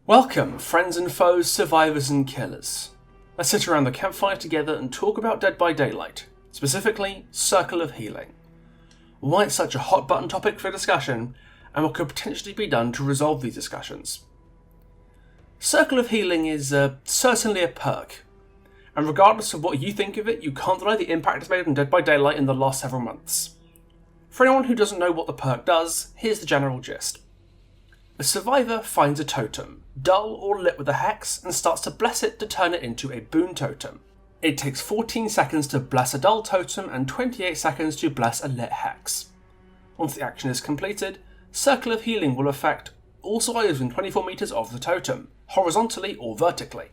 Welcome, friends and foes, survivors and killers. Let's sit around the campfire together and talk about Dead by Daylight, specifically Circle of Healing. Why it's such a hot button topic for discussion, and what could potentially be done to resolve these discussions. Circle of Healing is certainly a perk, and regardless of what you think of it, you can't deny the impact it's made on Dead by Daylight in the last several months. For anyone who doesn't know what the perk does, here's the general gist. A survivor finds a totem, dull or lit with a hex, and starts to bless it to turn it into a boon totem. It takes 14 seconds to bless a dull totem and 28 seconds to bless a lit hex. Once the action is completed, Circle of Healing will affect all survivors within 24 meters of the totem, horizontally or vertically.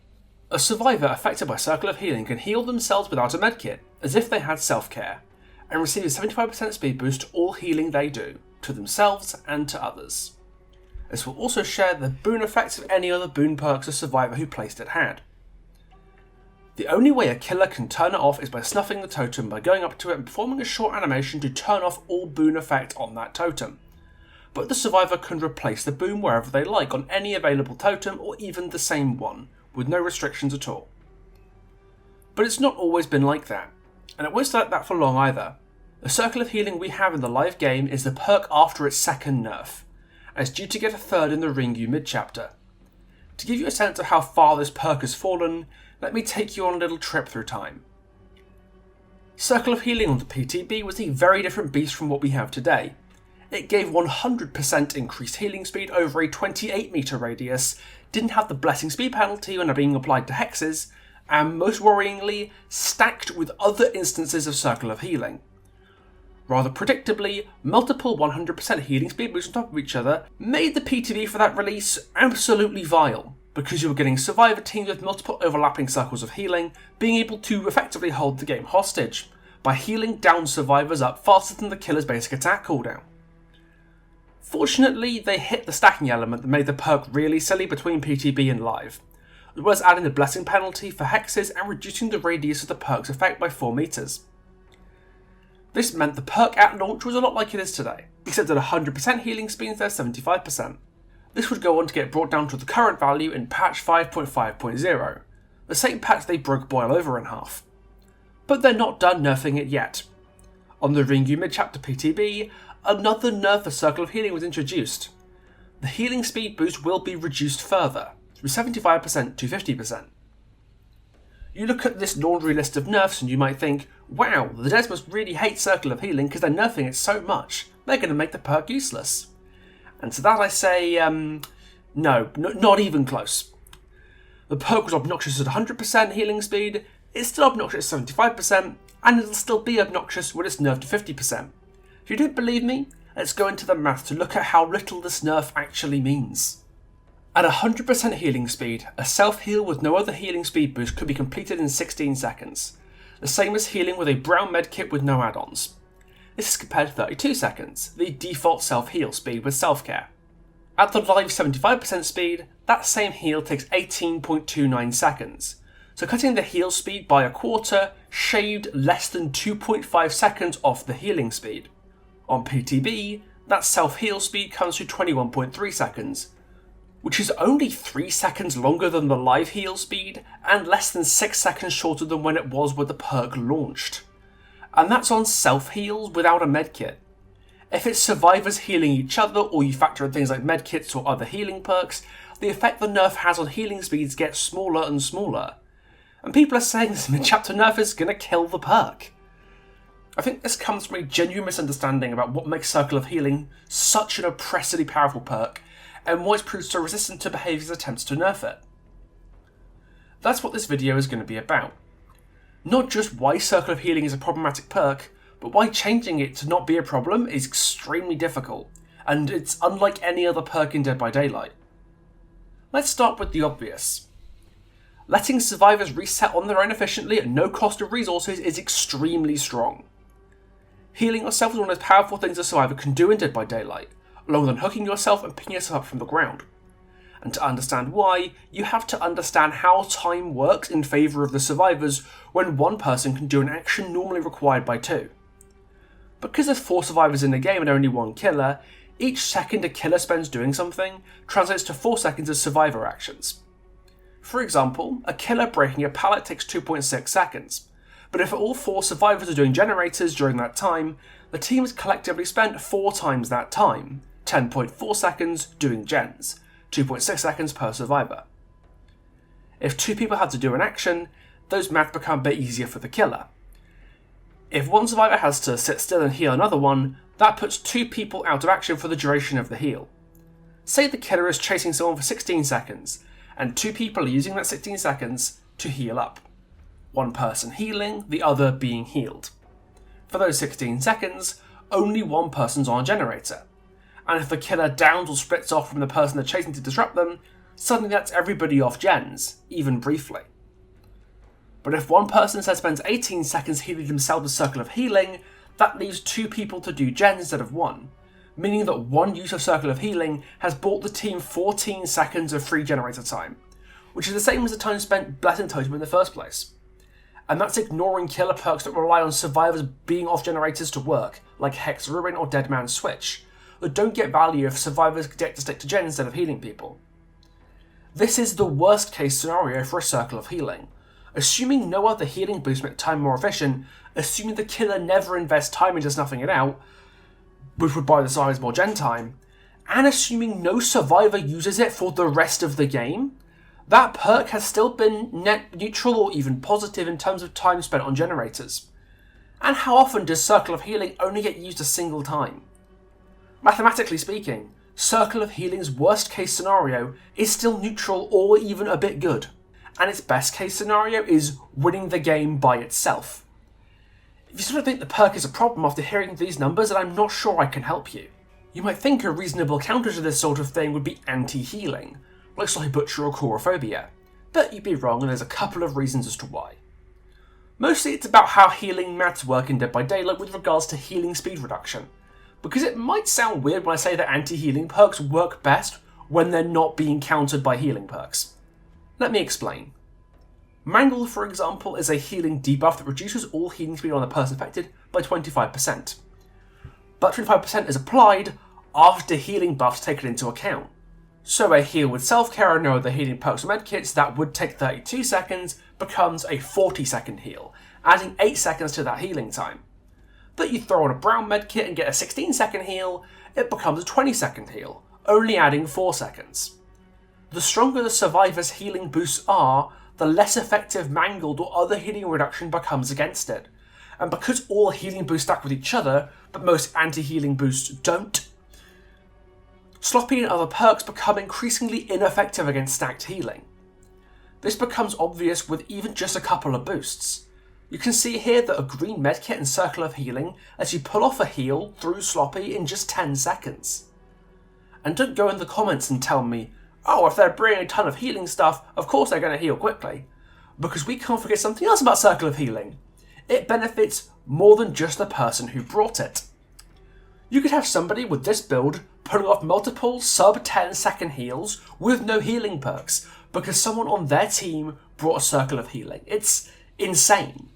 A survivor affected by Circle of Healing can heal themselves without a medkit, as if they had self-care, and receive a 75% speed boost to all healing they do, to themselves and to others. This will also share the boon effects of any other boon perks a survivor who placed it had. The only way a killer can turn it off is by snuffing the totem by going up to it and performing a short animation to turn off all boon effect on that totem. But the survivor can replace the boon wherever they like on any available totem or even the same one, with no restrictions at all. But it's not always been like that, and it won't stay like that for long either. The Circle of Healing we have in the live game is the perk after its second nerf, and it's due to get a third in the Ringu mid-chapter. To give you a sense of how far this perk has fallen, let me take you on a little trip through time. Circle of Healing on the PTB was a very different beast from what we have today. It gave 100% increased healing speed over a 28 meter radius, didn't have the blessing speed penalty when being applied to hexes, and most worryingly, stacked with other instances of Circle of Healing. Rather predictably, multiple 100% healing speed boosts on top of each other made the PTB for that release absolutely vile, because you were getting survivor teams with multiple overlapping circles of healing being able to effectively hold the game hostage, by healing down survivors up faster than the killer's basic attack cooldown. Fortunately, they hit the stacking element that made the perk really silly between PTB and live, as well as adding the blessing penalty for hexes and reducing the radius of the perk's effect by 4 meters. This meant the perk at launch was a lot like it is today, except at 100% healing speed instead of 75%. This would go on to get brought down to the current value in patch 5.5.0, the same patch they broke Boil over in half. But they're not done nerfing it yet. On the Ringu mid-chapter PTB, another nerf for Circle of Healing was introduced. The healing speed boost will be reduced further, from 75% to 50%. You look at this laundry list of nerfs and you might think, wow, the devs must really hate Circle of Healing because they're nerfing it so much, they're going to make the perk useless. And to that I say, no, not even close. The perk was obnoxious at 100% healing speed, it's still obnoxious at 75%, and it'll still be obnoxious when it's nerfed to 50%. If you don't believe me, let's go into the math to look at how little this nerf actually means. At 100% healing speed, a self-heal with no other healing speed boost could be completed in 16 seconds, the same as healing with a brown medkit with no add-ons. This is compared to 32 seconds, the default self-heal speed with self-care. At the live 75% speed, that same heal takes 18.29 seconds, so cutting the heal speed by a quarter shaved less than 2.5 seconds off the healing speed. On PTB, that self-heal speed comes to 21.3 seconds, which is only 3 seconds longer than the live heal speed and less than 6 seconds shorter than when it was when the perk launched. And that's on self-heals without a medkit. If it's survivors healing each other, or you factor in things like medkits or other healing perks, the effect the nerf has on healing speeds gets smaller and smaller. And people are saying this mid-chapter nerf is going to kill the perk. I think this comes from a genuine misunderstanding about what makes Circle of Healing such an oppressively powerful perk, and why it's proved so resistant to behaviour's attempts to nerf it. That's what this video is going to be about. Not just why Circle of Healing is a problematic perk, but why changing it to not be a problem is extremely difficult, and it's unlike any other perk in Dead by Daylight. Let's start with the obvious. Letting survivors reset on their own efficiently at no cost of resources is extremely strong. Healing yourself is one of the most powerful things a survivor can do in Dead by Daylight, along with unhooking yourself and picking yourself up from the ground. And to understand why, you have to understand how time works in favour of the survivors when one person can do an action normally required by 2. Because there's 4 survivors in the game and only 1 killer, Each second a killer spends doing something translates to 4 seconds of survivor actions. For example, a killer breaking a pallet takes 2.6 seconds, but if all 4 survivors are doing generators during that time, the team has collectively spent 4 times that time, 10.4 seconds doing gens, 2.6 seconds per survivor. If 2 people have to do an action, those maths become a bit easier for the killer. If one survivor has to sit still and heal another one, that puts 2 people out of action for the duration of the heal. Say the killer is chasing someone for 16 seconds, and 2 people are using that 16 seconds to heal up. One person healing, the other being healed. For those 16 seconds, only one person's on a generator. And if the killer downs or splits off from the person they're chasing to disrupt them, suddenly that's everybody off gens, even briefly. But if one person instead spends 18 seconds healing themselves a circle of healing, that leaves 2 people to do gens instead of 1, meaning that one use of circle of healing has bought the team 14 seconds of free generator time, which is the same as the time spent blessing totem in the first place. And that's ignoring killer perks that rely on survivors being off generators to work, like Hex Ruin or Dead Man's Switch, that don't get value if survivors get to stick to gen instead of healing people. This is the worst case scenario for a circle of healing. Assuming no other healing boosts make time more efficient, assuming the killer never invests time into snuffing it out, which would buy the survivors more gen time, and assuming no survivor uses it for the rest of the game, that perk has still been net neutral or even positive in terms of time spent on generators. And how often does Circle of Healing only get used a single time? Mathematically speaking, Circle of Healing's worst case scenario is still neutral or even a bit good, and its best case scenario is winning the game by itself. If you sort of think the perk is a problem after hearing these numbers, then I'm not sure I can help you. You might think a reasonable counter to this sort of thing would be anti-healing, like Sloppy Butcher or Chorophobia, but you'd be wrong, and there's a couple of reasons as to why. Mostly it's about how healing maths work in Dead by Daylight with regards to healing speed reduction, because it might sound weird when I say that anti-healing perks work best when they're not being countered by healing perks. Let me explain. Mangle, for example, is a healing debuff that reduces all healing speed on the person affected by 25%. But 25% is applied after healing buffs taken into account. So a heal with self-care and no other healing perks or medkits that would take 32 seconds becomes a 40-second heal, adding 8 seconds to that healing time. But you throw on a brown medkit and get a 16-second heal, it becomes a 20-second heal, only adding 4 seconds. The stronger the survivor's healing boosts are, the less effective mangled or other healing reduction becomes against it. And because all healing boosts stack with each other, but most anti-healing boosts don't, Sloppy and other perks become increasingly ineffective against stacked healing. This becomes obvious with even just a couple of boosts. You can see here that a green medkit and Circle of Healing lets you pull off a heal through Sloppy in just 10 seconds. And don't go in the comments and tell me, oh, if they're bringing a ton of healing stuff, of course they're going to heal quickly. Because we can't forget something else about Circle of Healing. It benefits more than just the person who brought it. You could have somebody with this build pulling off multiple sub 10-second heals with no healing perks because someone on their team brought a Circle of Healing. It's insane.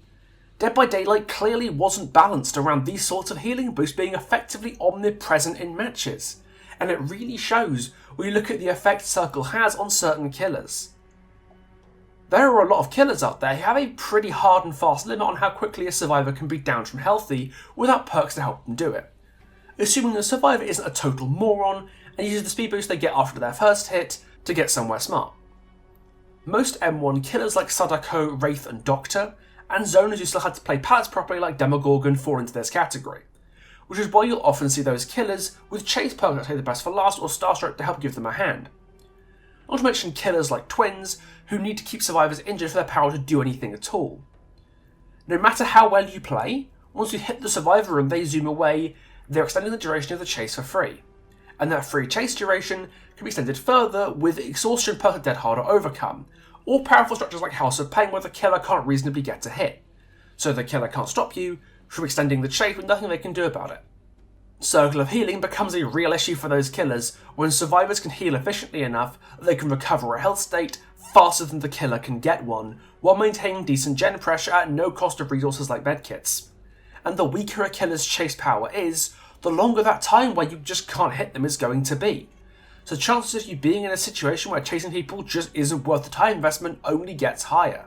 Dead by Daylight clearly wasn't balanced around these sorts of healing boosts being effectively omnipresent in matches, and it really shows when you look at the effect Circle has on certain killers. There are a lot of killers out there who have a pretty hard and fast limit on how quickly a survivor can be downed from healthy without perks to help them do it. Assuming the survivor isn't a total moron and uses the speed boost they get after their first hit to get somewhere smart. Most M1 killers like Sadako, Wraith and Doctor, and zoners who still had to play pallets properly like Demogorgon fall into this category, which is why you'll often see those killers with chase perks that take the best for last or Starstroke to help give them a hand. Not to mention killers like Twins, who need to keep survivors injured for their power to do anything at all. No matter how well you play, once you hit the survivor and they zoom away, they're extending the duration of the chase for free, and that free chase duration can be extended further with exhaustion perks like Dead Hard or Overcome, or powerful structures like House of Pain where the killer can't reasonably get to hit, so the killer can't stop you from extending the chase with nothing they can do about it. Circle of Healing becomes a real issue for those killers when survivors can heal efficiently enough that they can recover a health state faster than the killer can get one, while maintaining decent gen pressure at no cost of resources like medkits. And the weaker a killer's chase power is, the longer that time where you just can't hit them is going to be. So chances of you being in a situation where chasing people just isn't worth the time investment only gets higher.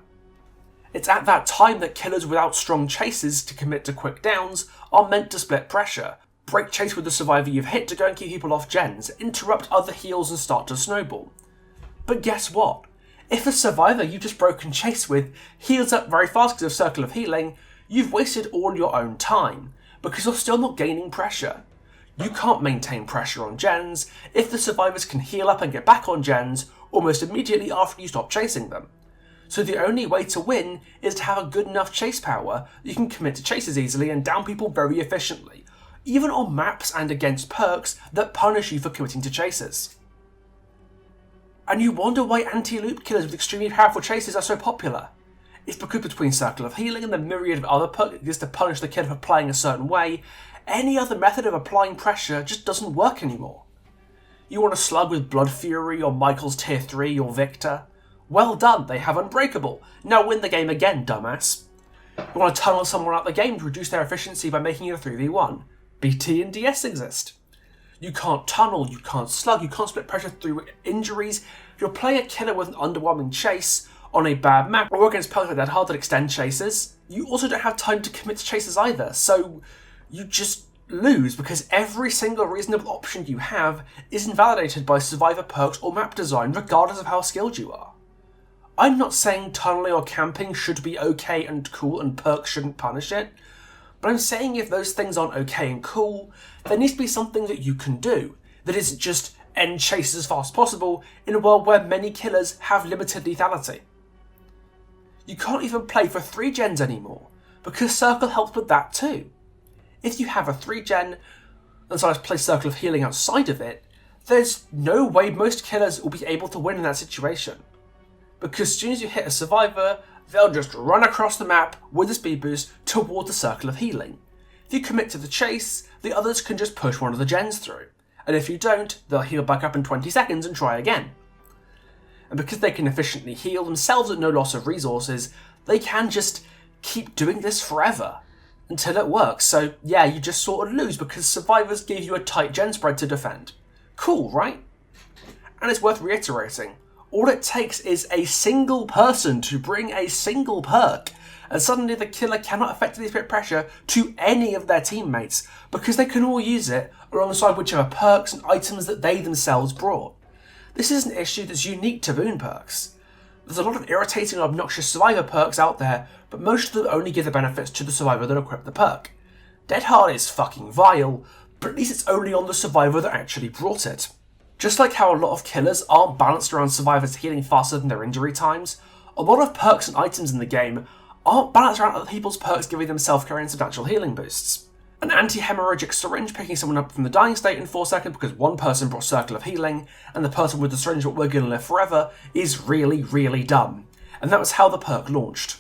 It's at that time that killers without strong chases to commit to quick downs are meant to split pressure, break chase with the survivor you've hit to go and keep people off gens, interrupt other heals and start to snowball. But guess what? If a survivor you've just broken chase with heals up very fast because of Circle of Healing, you've wasted all your own time, because you're still not gaining pressure. You can't maintain pressure on gens if the survivors can heal up and get back on gens almost immediately after you stop chasing them. So the only way to win is to have a good enough chase power that you can commit to chases easily and down people very efficiently, even on maps and against perks that punish you for committing to chases. And you wonder why anti-loop killers with extremely powerful chases are so popular. It's because between Circle of Healing and the myriad of other perks that exist to punish the killer for playing a certain way, any other method of applying pressure just doesn't work anymore. You want to slug with Blood Fury or Michael's Tier 3 or Victor? Well done, they have Unbreakable. Now win the game again, dumbass. You want to tunnel someone out the game to reduce their efficiency by making it a 3v1? BT and DS exist. You can't tunnel, you can't slug, you can't split pressure through injuries. If you're playing a killer with an underwhelming chase on a bad map or against perks like that hard that extend chases, you also don't have time to commit to chases either, so you just lose because every single reasonable option you have is invalidated by survivor perks or map design regardless of how skilled you are. I'm not saying tunneling or camping should be okay and cool and perks shouldn't punish it, but I'm saying if those things aren't okay and cool, there needs to be something that you can do that isn't just end chases as fast as possible in a world where many killers have limited lethality. You can't even play for 3 gens anymore, because Circle helps with that too. If you have a 3 gen and so I play Circle of Healing outside of it, there's no way most killers will be able to win in that situation. Because as soon as you hit a survivor, they'll just run across the map with a speed boost toward the Circle of Healing. If you commit to the chase, the others can just push one of the gens through. And if you don't, they'll heal back up in 20 seconds and try again. And because they can efficiently heal themselves at no loss of resources, they can just keep doing this forever until it works. So yeah, you just sort of lose because survivors give you a tight gen spread to defend. Cool, right? And it's worth reiterating, all it takes is a single person to bring a single perk, and suddenly the killer cannot effectively split pressure to any of their teammates because they can all use it alongside whichever perks and items that they themselves brought. This is an issue that's unique to boon perks. There's a lot of irritating and obnoxious survivor perks out there, but most of them only give the benefits to the survivor that equipped the perk. Dead Hard is fucking vile, but at least it's only on the survivor that actually brought it. Just like how a lot of killers aren't balanced around survivors healing faster than their injury times, a lot of perks and items in the game aren't balanced around other people's perks giving them self-care and substantial healing boosts. An anti-hemorrhagic syringe picking someone up from the dying state in 4 seconds because one person brought Circle of Healing and the person with the syringe but we're gonna live forever is really, really dumb. And that was how the perk launched.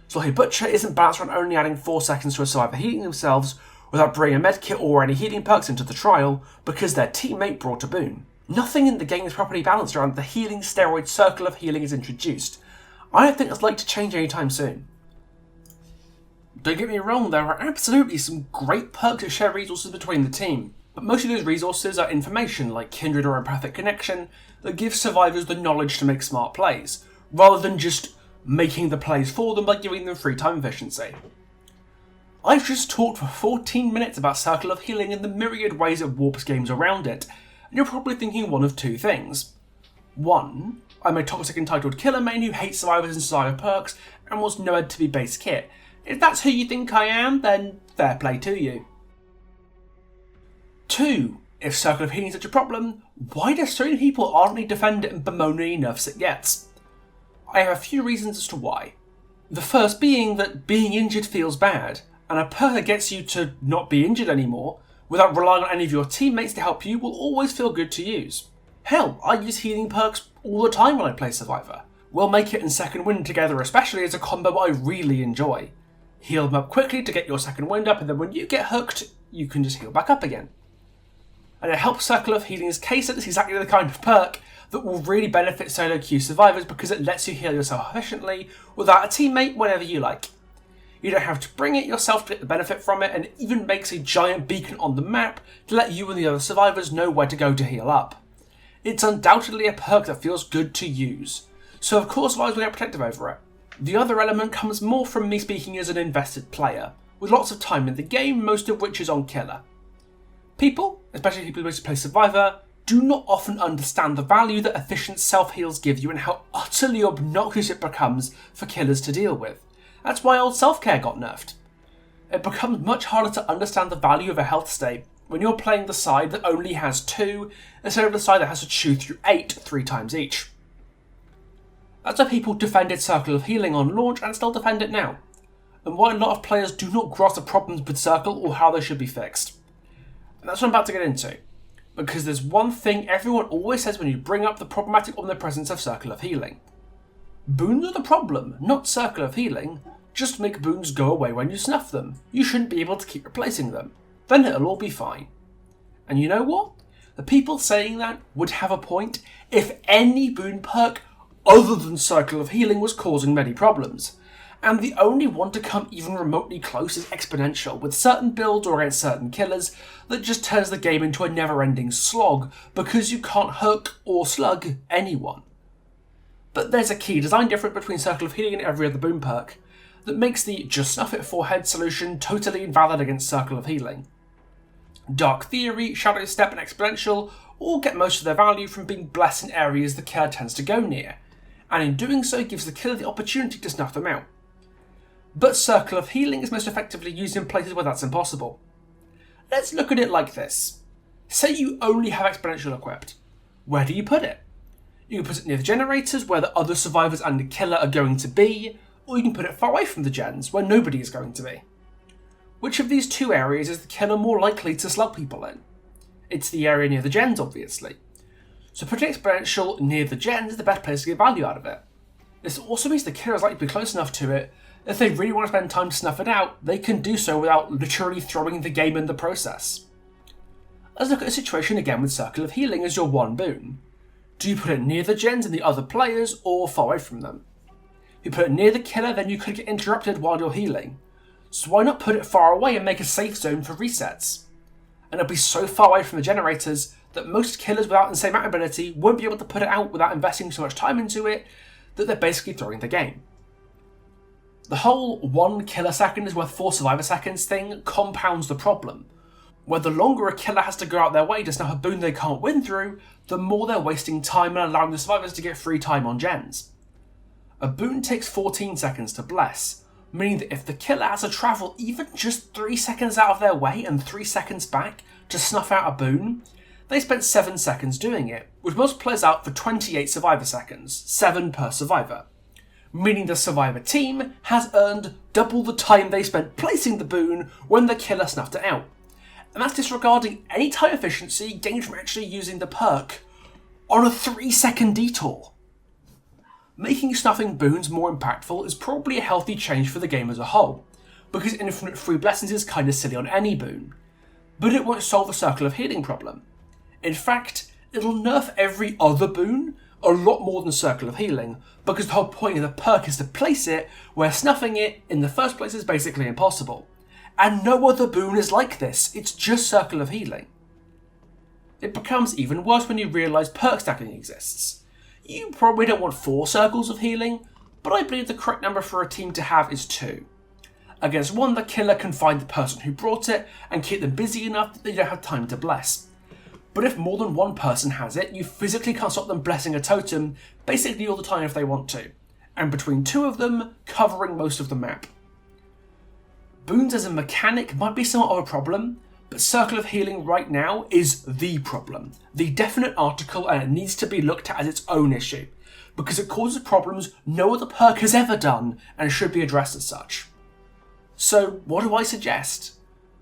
Sloppy Butcher isn't balanced around only adding 4 seconds to a survivor healing themselves without bringing a medkit or any healing perks into the trial because their teammate brought a boon. Nothing in the game is properly balanced around the healing steroid Circle of Healing is introduced. I don't think that's likely to change anytime soon. Don't get me wrong, there are absolutely some great perks that share resources between the team, but most of those resources are information like Kindred or Empathic Connection that gives survivors the knowledge to make smart plays, rather than just making the plays for them by giving them free time efficiency. I've just talked for 14 minutes about Circle of Healing and the myriad ways it warps games around it, and you're probably thinking one of 2 things. 1, I'm a toxic entitled killer main who hates survivors and survivor perks and wants nowhere to be base kit. If that's who you think I am, then fair play to you. 2, if Circle of Healing is such a problem, why do so many people ardently defend it and bemoan any nerfs it gets? I have a few reasons as to why. The first being that being injured feels bad, and a perk that gets you to not be injured anymore, without relying on any of your teammates to help you, will always feel good to use. Hell, I use healing perks all the time when I play Survivor. We'll make it and Second Wind together especially as a combo I really enjoy. Heal them up quickly to get your Second Wind up, and then when you get hooked, you can just heal back up again. And it helps Circle of Healing's case that it's exactly the kind of perk that will really benefit solo queue survivors because it lets you heal yourself efficiently without a teammate whenever you like. You don't have to bring it yourself to get the benefit from it, and it even makes a giant beacon on the map to let you and the other survivors know where to go to heal up. It's undoubtedly a perk that feels good to use, so of course I was going to get protective over it. The other element comes more from me speaking as an invested player, with lots of time in the game, most of which is on killer. People, especially people who play Survivor, do not often understand the value that efficient self-heals give you and how utterly obnoxious it becomes for killers to deal with. That's why old self-care got nerfed. It becomes much harder to understand the value of a health state when you're playing the side that only has 2, instead of the side that has to chew through 8 3 times each. That's why people defended Circle of Healing on launch and still defend it now, and why a lot of players do not grasp the problems with Circle or how they should be fixed. And that's what I'm about to get into, because there's one thing everyone always says when you bring up the problematic omnipresence of Circle of Healing. Boons are the problem, not Circle of Healing. Just make boons go away when you snuff them. You shouldn't be able to keep replacing them. Then it'll all be fine. And you know what? The people saying that would have a point if any boon perk other than Circle of Healing was causing many problems. And the only one to come even remotely close is Exponential, with certain builds or against certain killers that just turns the game into a never-ending slog because you can't hook or slug anyone. But there's a key design difference between Circle of Healing and every other boon perk that makes the just snuff it forehead solution totally invalid against Circle of Healing. Dark Theory, Shadow Step and Exponential all get most of their value from being blessed in areas the killer tends to go near, and in doing so gives the killer the opportunity to snuff them out. But Circle of Healing is most effectively used in places where that's impossible. Let's look at it like this. Say you only have Exponential equipped. Where do you put it? You can put it near the generators where the other survivors and the killer are going to be, or you can put it far away from the gens where nobody is going to be. Which of these two areas is the killer more likely to slug people in? It's the area near the gens, obviously. So putting Exponential near the gens is the best place to get value out of it. This also means the killer is likely to be close enough to it. If they really want to spend time to snuff it out, they can do so without literally throwing the game in the process. Let's look at a situation again with Circle of Healing as your one boon. Do you put it near the gens and the other players, or far away from them? If you put it near the killer, then you could get interrupted while you're healing. So why not put it far away and make a safe zone for resets? And it'll be so far away from the generators that most killers without the same ability won't be able to put it out without investing so much time into it that they're basically throwing the game. The whole 1 killer second is worth 4 survivor seconds thing compounds the problem, where the longer a killer has to go out their way to snuff a boon they can't win through, the more they're wasting time and allowing the survivors to get free time on gens. A boon takes 14 seconds to bless, meaning that if the killer has to travel even just 3 seconds out of their way and 3 seconds back to snuff out a boon, they spent 7 seconds doing it, which most plays out for 28 survivor seconds, 7 per survivor. Meaning the survivor team has earned double the time they spent placing the boon when the killer snuffed it out. And that's disregarding any time efficiency gained from actually using the perk on a 3-second detour. Making snuffing boons more impactful is probably a healthy change for the game as a whole, because infinite free blessings is kinda silly on any boon. But it won't solve the Circle of Healing problem. In fact, it'll nerf every other boon a lot more than Circle of Healing, because the whole point of the perk is to place it where snuffing it in the first place is basically impossible. And no other boon is like this, it's just Circle of Healing. It becomes even worse when you realise perk stacking exists. You probably don't want 4 circles of healing, but I believe the correct number for a team to have is 2. Against one, the killer can find the person who brought it and keep them busy enough that they don't have time to bless. But if more than one person has it, you physically can't stop them blessing a totem basically all the time if they want to, and between 2 of them, covering most of the map. Boons as a mechanic might be somewhat of a problem, but Circle of Healing right now is the problem, the definite article, and it needs to be looked at as its own issue, because it causes problems no other perk has ever done and should be addressed as such. So what do I suggest?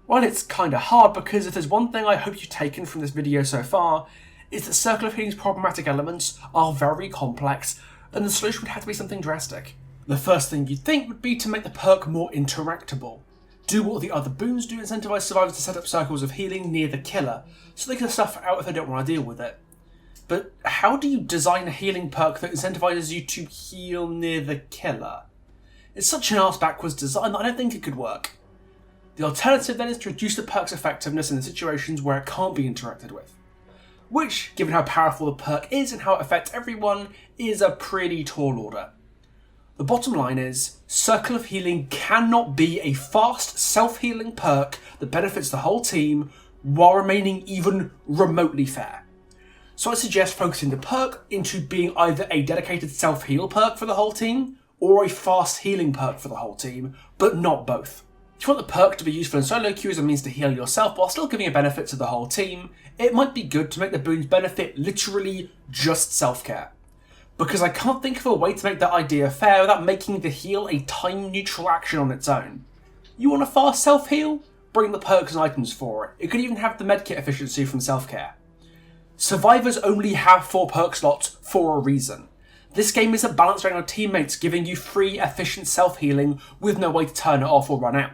Well, it's kinda hard, because if there's one thing I hope you've taken from this video so far, is that Circle of Healing's problematic elements are very complex, and the solution would have to be something drastic. The first thing you'd think would be to make the perk more interactable. Do what the other boons do, incentivize survivors to set up circles of healing near the killer, so they can stuff it out if they don't want to deal with it. But how do you design a healing perk that incentivizes you to heal near the killer? It's such an arse-backwards design that I don't think it could work. The alternative then is to reduce the perk's effectiveness in the situations where it can't be interacted with. Which, given how powerful the perk is and how it affects everyone, is a pretty tall order. The bottom line is, Circle of Healing cannot be a fast, self-healing perk that benefits the whole team while remaining even remotely fair. So I suggest focusing the perk into being either a dedicated self-heal perk for the whole team, or a fast healing perk for the whole team, but not both. If you want the perk to be useful in solo queue as a means to heal yourself while still giving a benefit to the whole team, it might be good to make the boons benefit literally just self-care. Because I can't think of a way to make that idea fair without making the heal a time-neutral action on its own. You want a fast self-heal? Bring the perks and items for it. It could even have the medkit efficiency from self-care. Survivors only have 4 perk slots for a reason. This game isn't balanced around your teammates giving you free, efficient self-healing with no way to turn it off or run out.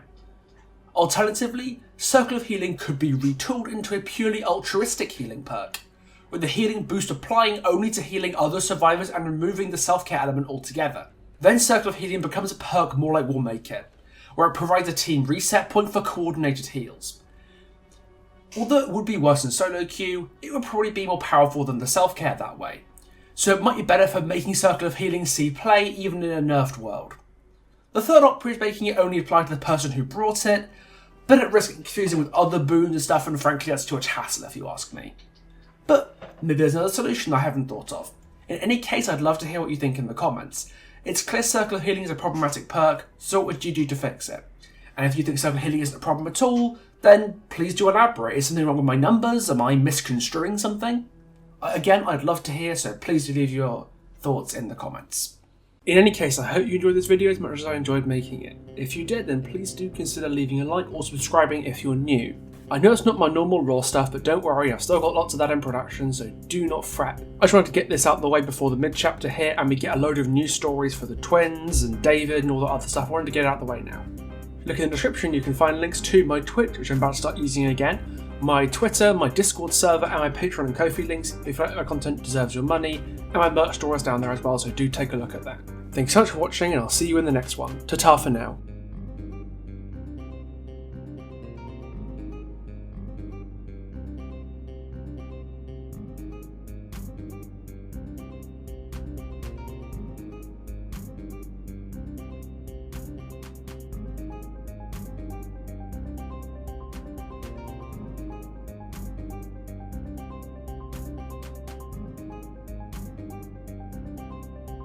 Alternatively, Circle of Healing could be retooled into a purely altruistic healing perk, with the healing boost applying only to healing other survivors and removing the self-care element altogether. Then Circle of Healing becomes a perk more like We'll Make It, where it provides a team reset point for coordinated heals. Although it would be worse in solo queue, it would probably be more powerful than the self-care that way, so it might be better for making Circle of Healing see play even in a nerfed world. The third option is making it only apply to the person who brought it, but at risk of confusing with other boons and stuff, and frankly that's too much hassle if you ask me. But maybe there's another solution I haven't thought of. In any case, I'd love to hear what you think in the comments. It's clear Circle of Healing is a problematic perk, so what would you do to fix it? And if you think Circle of Healing isn't a problem at all, then please do elaborate. Is something wrong with my numbers? Am I misconstruing something? Again, I'd love to hear, so please do leave your thoughts in the comments. In any case, I hope you enjoyed this video as much as I enjoyed making it. If you did, then please do consider leaving a like or subscribing if you're new. I know it's not my normal raw stuff, but don't worry, I've still got lots of that in production, so do not fret. I just wanted to get this out of the way before the mid-chapter hit, and we get a load of news stories for the twins and David and all that other stuff. I wanted to get it out of the way now. Look in the description, you can find links to my Twitch, which I'm about to start using again, my Twitter, my Discord server, and my Patreon and Ko-fi links if you feel like my content deserves your money, and my merch store is down there as well, so do take a look at that. Thanks so much for watching, and I'll see you in the next one. Ta-ta for now.